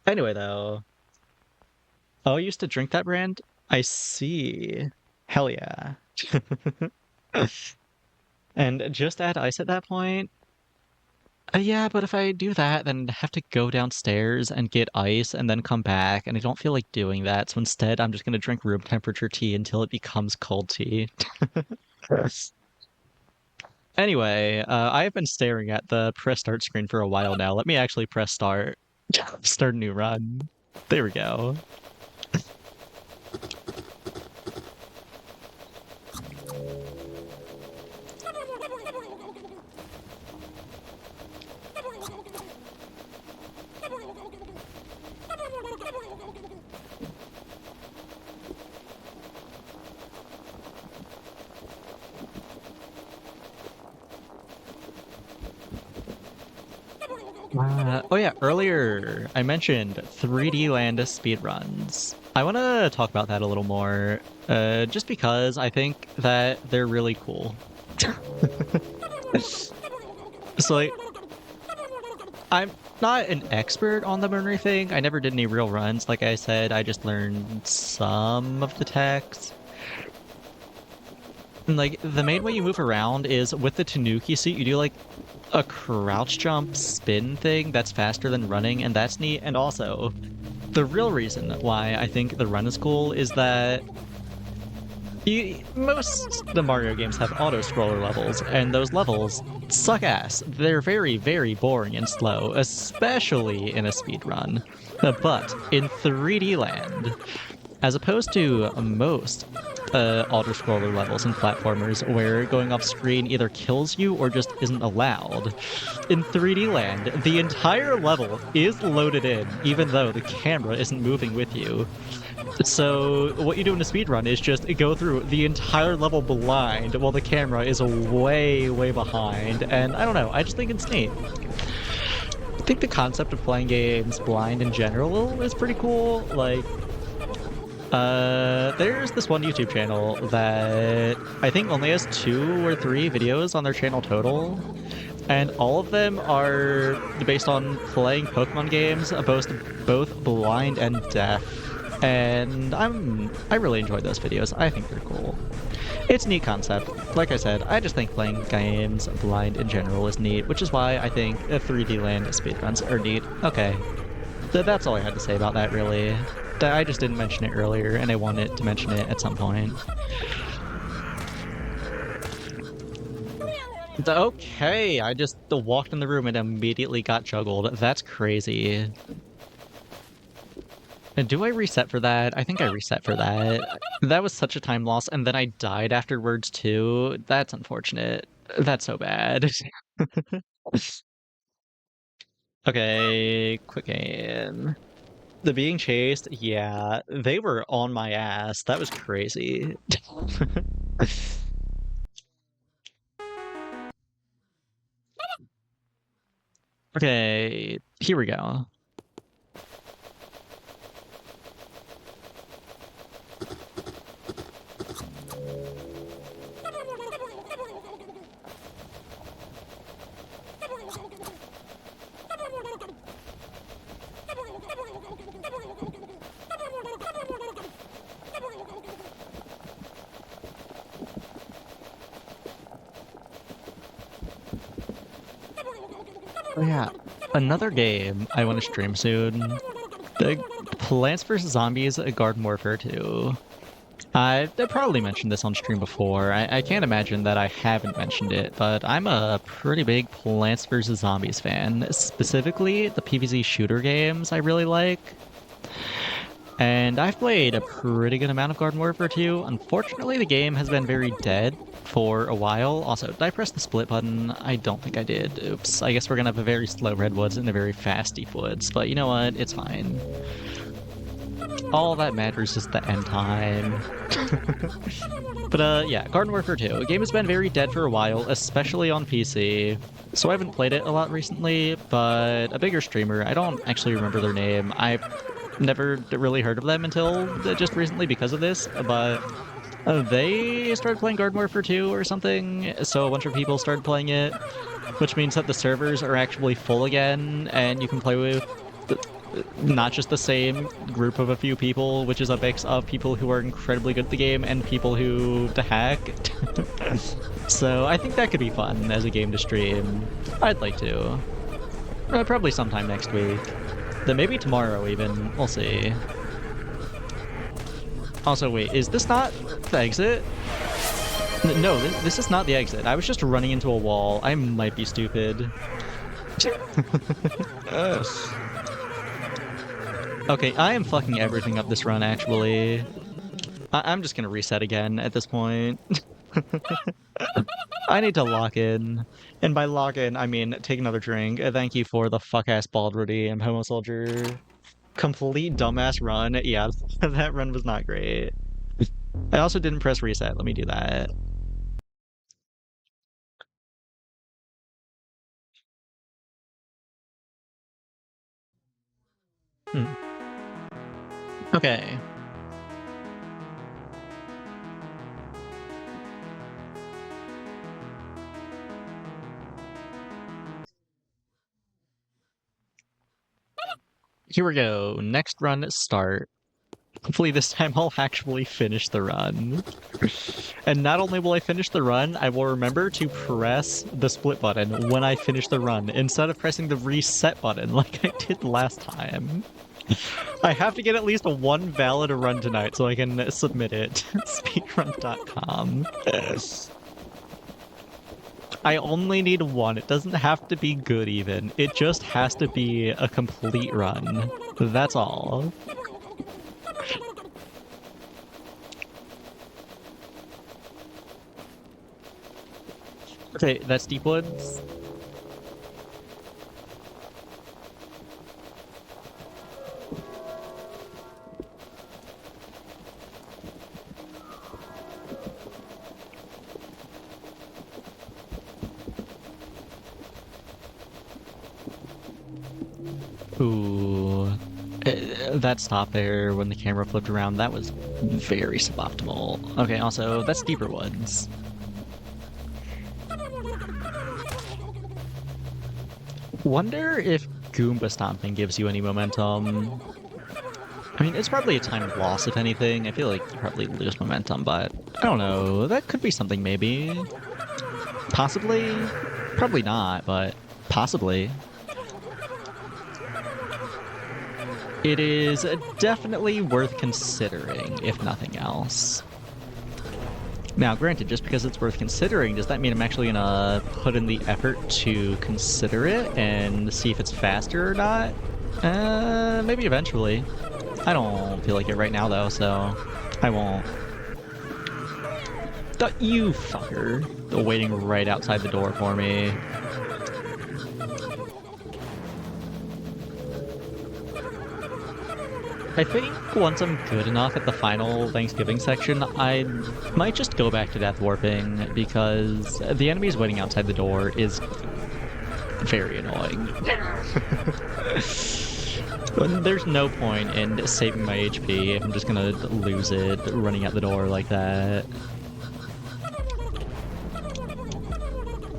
Anyway, though. Oh, you used to drink that brand? I see. Hell yeah. And just add ice at that point? Yeah, but if I do that, then I'd have to go downstairs and get ice and then come back, and I don't feel like doing that. So instead, I'm just gonna drink room temperature tea until it becomes cold tea. Yes. Anyway, I have been staring at the press start screen for a while now. Let me actually press start. Start a new run. There we go. Oh yeah, earlier I mentioned 3D Land speedruns. I want to talk about that a little more, just because I think that they're really cool. So like, I'm not an expert on them or anything. I never did any real runs. Like I said, I just learned some of the text. And like, the main way you move around is with the Tanuki suit, you do like a crouch jump spin thing that's faster than running, and that's neat. And also, the real reason why I think the run is cool is that most the Mario games have auto-scroller levels, and those levels suck ass. They're very, very boring and slow, especially in a speedrun. But in 3D Land, as opposed to most auto-scroller levels and platformers where going off screen either kills you or just isn't allowed, in 3D Land, the entire level is loaded in, even though the camera isn't moving with you. So what you do in a speedrun is just go through the entire level blind while the camera is way, way behind, and I don't know, I just think it's neat. I think the concept of playing games blind in general is pretty cool. Like, there's this one YouTube channel that I think only has 2 or 3 videos on their channel total, and all of them are based on playing Pokemon games, both blind and deaf. And I really enjoy those videos. I think they're cool. It's a neat concept. Like I said, I just think playing games blind in general is neat, which is why I think 3D Land speedruns are neat. Okay. That's all I had to say about that, really. I just didn't mention it earlier, and I wanted to mention it at some point. Okay, I just walked in the room and immediately got juggled. That's crazy. And do I reset for that? I think I reset for that. That was such a time loss, and then I died afterwards too. That's unfortunate. That's so bad. Okay, quick game. The being chased, yeah, they were on my ass. That was crazy. Okay, here we go. Oh yeah, another game I want to stream soon. The Plants vs. Zombies Garden Warfare 2. I probably mentioned this on stream before. I can't imagine that I haven't mentioned it, but I'm a pretty big Plants vs. Zombies fan. Specifically, the PvZ shooter games I really like. And I've played a pretty good amount of Garden Warfare 2. Unfortunately, the game has been very dead for a while. Also, did I press the split button? I don't think I did. Oops. I guess we're gonna have a very slow Redwoods and a very fast Deepwoods, but you know what? It's fine. All that matters is the end time. But yeah, Garden Warfare 2. The game has been very dead for a while, especially on PC. So I haven't played it a lot recently, but a bigger streamer, I don't actually remember their name. I've never really heard of them until just recently because of this, but they started playing Garden Warfare 2 or something, so a bunch of people started playing it, which means that the servers are actually full again, and you can play with not just the same group of a few people, which is a mix of people who are incredibly good at the game and people who hack. So I think that could be fun as a game to stream. I'd like to. Probably sometime next week. Then maybe tomorrow even. We'll see. Also, wait, is this not the exit? No, this is not the exit. I was just running into a wall. I might be stupid. Okay, I am fucking everything up this run, actually. I'm just gonna reset again at this point. I need to lock in. And by lock in, I mean take another drink. Thank you for the fuck-ass bald redeem, Homo Soldier. Complete dumbass run. Yeah, that run was not great. I also didn't press reset. Let me do that. Okay. Here we go. Next run start. Hopefully this time I'll actually finish the run. And not only will I finish the run, I will remember to press the split button when I finish the run, instead of pressing the reset button like I did last time. I have to get at least one valid run tonight so I can submit it to speedrun.com. I only need one. It doesn't have to be good even. It just has to be a complete run. That's all. Okay, that's Deep Woods. Ooh. That stop there when the camera flipped around, that was very suboptimal. Okay, also, that's Deeper Woods. Wonder if Goomba Stomping gives you any momentum. I mean, it's probably a timed loss, if anything. I feel like you probably lose momentum, but I don't know. That could be something, maybe. Possibly? Probably not, but possibly. It is definitely worth considering, if nothing else. Now, granted, just because it's worth considering, does that mean I'm actually gonna put in the effort to consider it and see if it's faster or not? Maybe eventually. I don't feel like it right now, though, so I won't. You fucker. Waiting right outside the door for me. I think once I'm good enough at the final Thanksgiving section, I might just go back to Death Warping, because the enemies waiting outside the door is very annoying. There's no point in saving my HP if I'm just gonna lose it running out the door like that.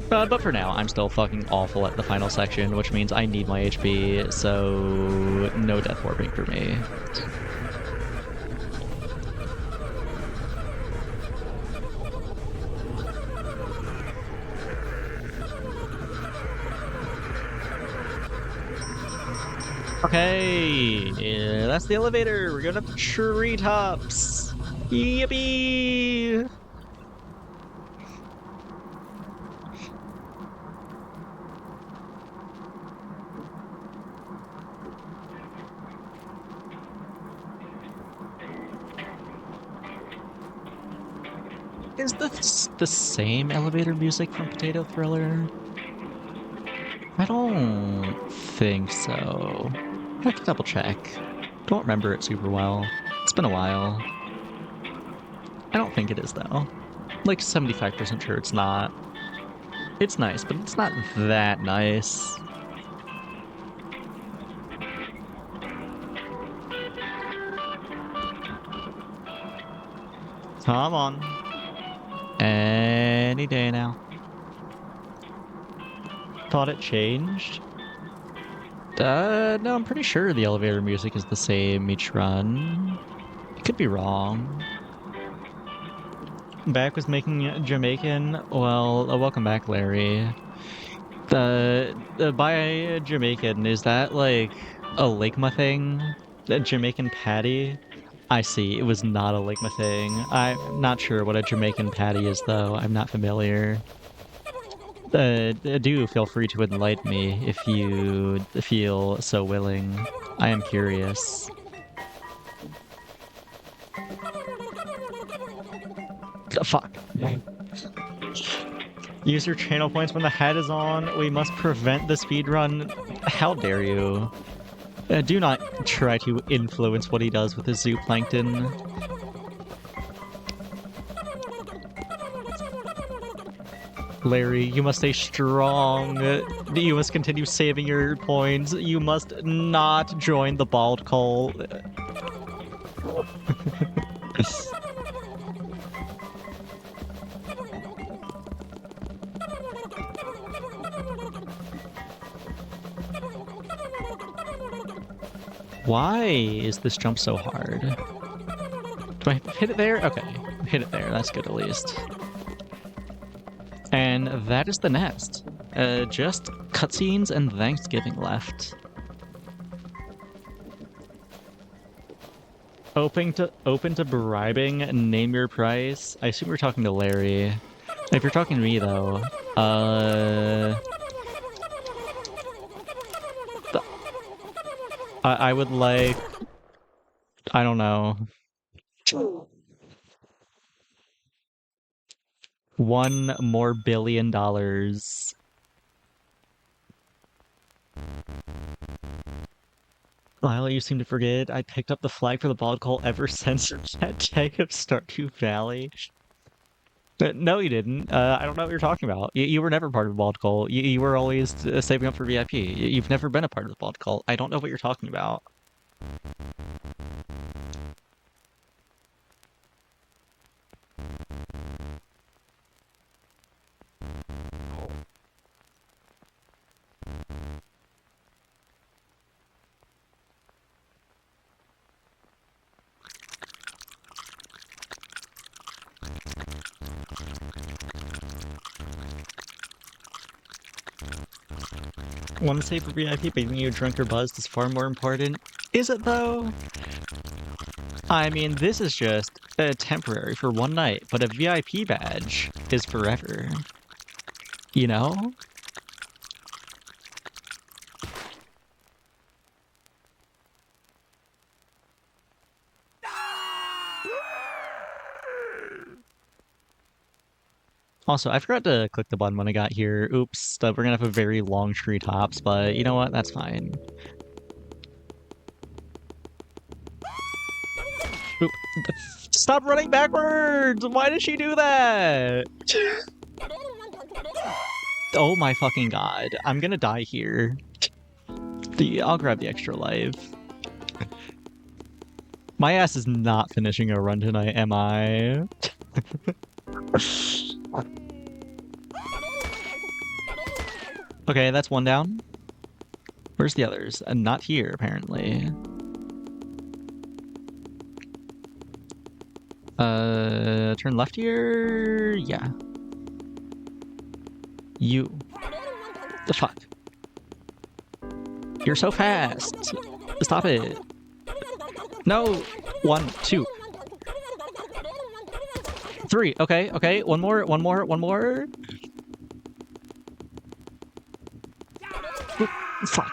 But for now, I'm still fucking awful at the final section, which means I need my HP, so no Death Warping for me. Okay, yeah, that's the elevator. We're going up the treetops. Yippee! Is this the same elevator music from Potato Thriller? I don't think so. I have to double check. Don't remember it super well. It's been a while. I don't think it is, though. Like 75% sure it's not. It's nice, but it's not that nice. Come on. Any day now. Thought it changed? No, I'm pretty sure the elevator music is the same each run. Could be wrong. Back was making Jamaican. Well, welcome back, Larry. By Jamaican, is that like a Ligma thing? A Jamaican patty? I see. It was not a Ligma thing. I'm not sure what a Jamaican patty is, though. I'm not familiar. Do feel free to enlighten me if you feel so willing. I am curious. Fuck. Use your channel points when the hat is on. We must prevent the speedrun. How dare you? Do not try to influence what he does with his zooplankton. Larry, you must stay strong. You must continue saving your points. You must not join the bald cult. Why is this jump so hard? Do I hit it there? Okay, hit it there. That's good at least. And that is the nest. Just cutscenes and Thanksgiving left. Open to bribing, name your price. I assume we're talking to Larry. If you're talking to me, though, I would like, I don't know, $1 more billion. Lila, you seem to forget. I picked up the flag for the bald cult ever since that day of Stardew Valley. No, you didn't. I don't know what you're talking about. You were never part of the bald cult. You were always saving up for VIP. You've never been a part of the bald cult. I don't know what you're talking about. Want to save for VIP, but being you drunk or buzzed is far more important. Is it though? I mean, this is just temporary for one night, but a VIP badge is forever. You know? Also, I forgot to click the button when I got here. Oops, we're gonna have a very long treetops, but you know what? That's fine. Oop. Stop running backwards! Why did she do that? Oh my fucking god. I'm gonna die here. I'll grab the extra life. My ass is not finishing a run tonight, am I? Okay, that's one down. Where's the others? Not here, apparently. Turn left here? Yeah. You. The fuck? You're so fast! Stop it! No! 1, 2. 3. Okay, okay. One more. Oop, fuck.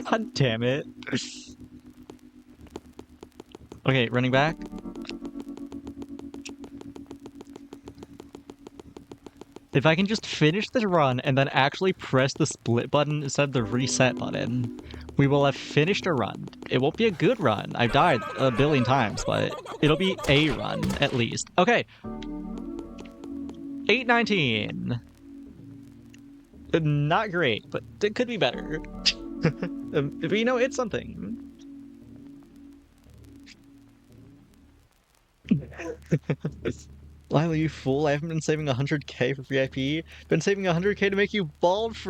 God damn it. Okay, running back. If I can just finish this run and then actually press the split button instead of the reset button, we will have finished a run. It won't be a good run. I've died a billion times, but it'll be a run, at least. Okay. 819. Not great, but it could be better. But you know, it's something. Lila, you fool. I haven't been saving 100k for VIP. Been saving 100k to make you bald for